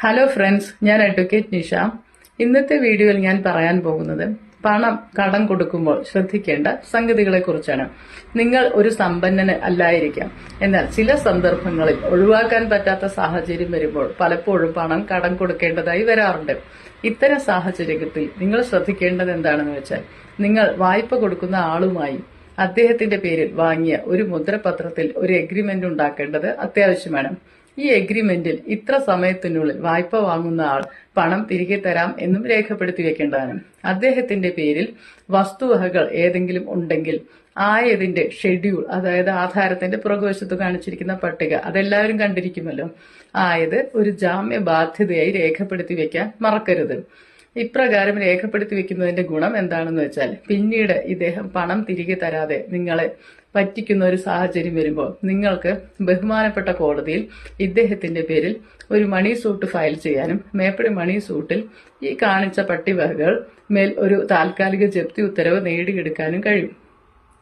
Hello friends, ഞാൻ advocate Nisha. ഇന്നത്തെ വീഡിയോയിൽ ഞാൻ പറയാൻ പോകുന്നത് പണം കടം കൊടുക്കുമ്പോൾ ശ്രദ്ധിക്കേണ്ട സംഗതികളെ കുറിച്ചാണ്. നിങ്ങൾ ഒരു സമ്പന്നന് അല്ലായിരിക്കാം, എന്നാൽ ചില സന്ദർഭങ്ങളിൽ ഒഴിവാക്കാൻ പറ്റാത്ത സാഹചര്യം വരുമ്പോൾ പലപ്പോഴും പണം കടം കൊടുക്കേണ്ടതായി വരാറുണ്ട്. ഇത്തരം സാഹചര്യത്തിൽ നിങ്ങൾ ശ്രദ്ധിക്കേണ്ടത് എന്താണെന്ന് വെച്ചാൽ, നിങ്ങൾ വായ്പ കൊടുക്കുന്ന ആളുമായി അദ്ദേഹത്തിന്റെ പേരിൽ വാങ്ങിയ ഒരു മുദ്രപത്രത്തിൽ ഒരു എഗ്രിമെന്റ് ഉണ്ടാക്കേണ്ടത് അത്യാവശ്യമാണ്. ഈ എഗ്രിമെന്റിൽ ഇത്ര സമയത്തിനുള്ളിൽ വായ്പ വാങ്ങുന്ന ആൾ പണം തിരികെ തരാം എന്നും രേഖപ്പെടുത്തി വെക്കേണ്ടതാണ്. അദ്ദേഹത്തിന്റെ പേരിൽ വസ്തുവകകൾ ഏതെങ്കിലും ഉണ്ടെങ്കിൽ ആയതിന്റെ ഷെഡ്യൂൾ, അതായത് ആധാരത്തിന്റെ പുറകുവശത്ത് കാണിച്ചിരിക്കുന്ന പട്ടിക, അതെല്ലാവരും കണ്ടിരിക്കുമല്ലോ. ആയത് ഒരു ജാമ്യ ബാധ്യതയായി രേഖപ്പെടുത്തി വെക്കാൻ മറക്കരുത്. ഇപ്രകാരം രേഖപ്പെടുത്തി വെക്കുന്നതിന്റെ ഗുണം എന്താണെന്ന് വെച്ചാൽ, പിന്നീട് ഇദ്ദേഹം പണം തിരികെ തരാതെ നിങ്ങളെ പറ്റിക്കുന്ന ഒരു സാഹചര്യം വരുമ്പോൾ നിങ്ങൾക്ക് ബഹുമാനപ്പെട്ട കോടതിയിൽ ഇദ്ദേഹത്തിന്റെ പേരിൽ ഒരു മണി സൂട്ട് ഫയൽ ചെയ്യാനും മേപ്പടി മണി സൂട്ടിൽ ഈ കാണിച്ച പട്ടികകൾ മേൽ ഒരു താൽക്കാലിക ജപ്തി ഉത്തരവ് നേടിയെടുക്കാനും കഴിയും.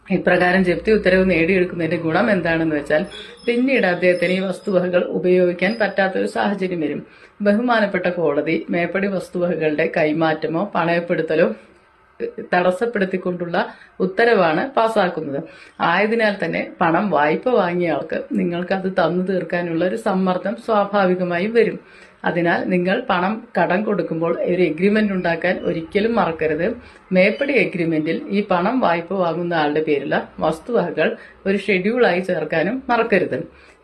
ഇപ്രകാരം ജപ്തി ഉത്തരവ് നേടിയെടുക്കുന്നതിന്റെ ഗുണം എന്താണെന്ന് വെച്ചാൽ, പിന്നീട് അദ്ദേഹത്തിന് ഈ വസ്തുവകകൾ ഉപയോഗിക്കാൻ പറ്റാത്തൊരു സാഹചര്യം വരും. ബഹുമാനപ്പെട്ട കോടതി മേപ്പടി വസ്തുവകകളുടെ കൈമാറ്റമോ പണയപ്പെടുത്തലോ തടസ്സപ്പെടുത്തിക്കൊണ്ടുള്ള ഉത്തരവാണ് പാസാക്കുന്നത്. ആയതിനാൽ തന്നെ പണം വായ്പ വാങ്ങിയ ആൾക്ക് നിങ്ങൾക്ക് അത് തന്നു തീർക്കാനുള്ള ഒരു സമ്മർദ്ദം സ്വാഭാവികമായും വരും. അതിനാൽ നിങ്ങൾ പണം കടം കൊടുക്കുമ്പോൾ ഒരു എഗ്രിമെന്റ് ഉണ്ടാക്കാൻ ഒരിക്കലും മറക്കരുത്. മേപ്പടി എഗ്രിമെന്റിൽ ഈ പണം വായ്പ വാങ്ങുന്ന ആളുടെ പേരിലുള്ള വസ്തുവകകൾ ഒരു ഷെഡ്യൂളായി ചേർക്കാനും മറക്കരുത്.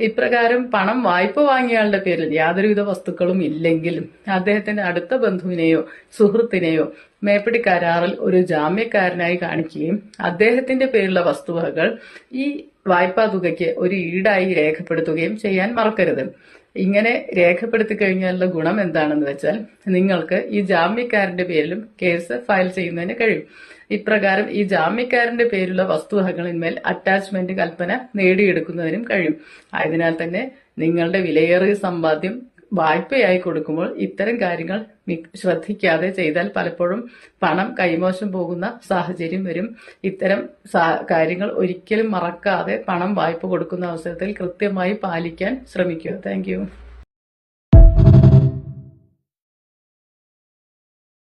ഇപ്രകാരം പണം വായ്പ വാങ്ങിയയാളുടെ പേരിൽ യാതൊരുവിധ വസ്തുക്കളും ഇല്ലെങ്കിലും അദ്ദേഹത്തിന്റെ അടുത്ത ബന്ധുവിനെയോ സുഹൃത്തിനെയോ മേപ്പടി കരാറിൽ ഒരു ജാമ്യക്കാരനായി കാണിക്കുകയും അദ്ദേഹത്തിന്റെ പേരിലുള്ള വസ്തുവകകൾ ഈ വായ്പാ തുകയ്ക്ക് ഒരു ഈടായി രേഖപ്പെടുത്തുകയും ചെയ്യാൻ മറക്കരുത്. ഇങ്ങനെ രേഖപ്പെടുത്തി കഴിഞ്ഞാലുള്ള ഗുണം എന്താണെന്ന് വെച്ചാൽ, നിങ്ങൾക്ക് ഈ ജാമ്യക്കാരന്റെ പേരിലും കേസ് ഫയൽ ചെയ്യുന്നതിന് കഴിയും. ഇപ്രകാരം ഈ ജാമ്യക്കാരന്റെ പേരിലുള്ള വസ്തുവകകളിന്മേൽ അറ്റാച്ച്മെന്റ് കൽപ്പന നേടിയെടുക്കുന്നതിനും കഴിയും. ആയതിനാൽ തന്നെ നിങ്ങളുടെ വിലയേറിയ സമ്പാദ്യം വായ്പയായി കൊടുക്കുമ്പോൾ ഇത്തരം കാര്യങ്ങൾ ശ്രദ്ധിക്കാതെ ചെയ്താൽ പലപ്പോഴും പണം കൈമോശം പോകുന്ന സാഹചര്യം വരും. ഇത്തരം കാര്യങ്ങൾ ഒരിക്കലും മറക്കാതെ പണം വായ്പ കൊടുക്കുന്ന അവസരത്തിൽ കൃത്യമായി പാലിക്കാൻ ശ്രമിക്കുക. താങ്ക്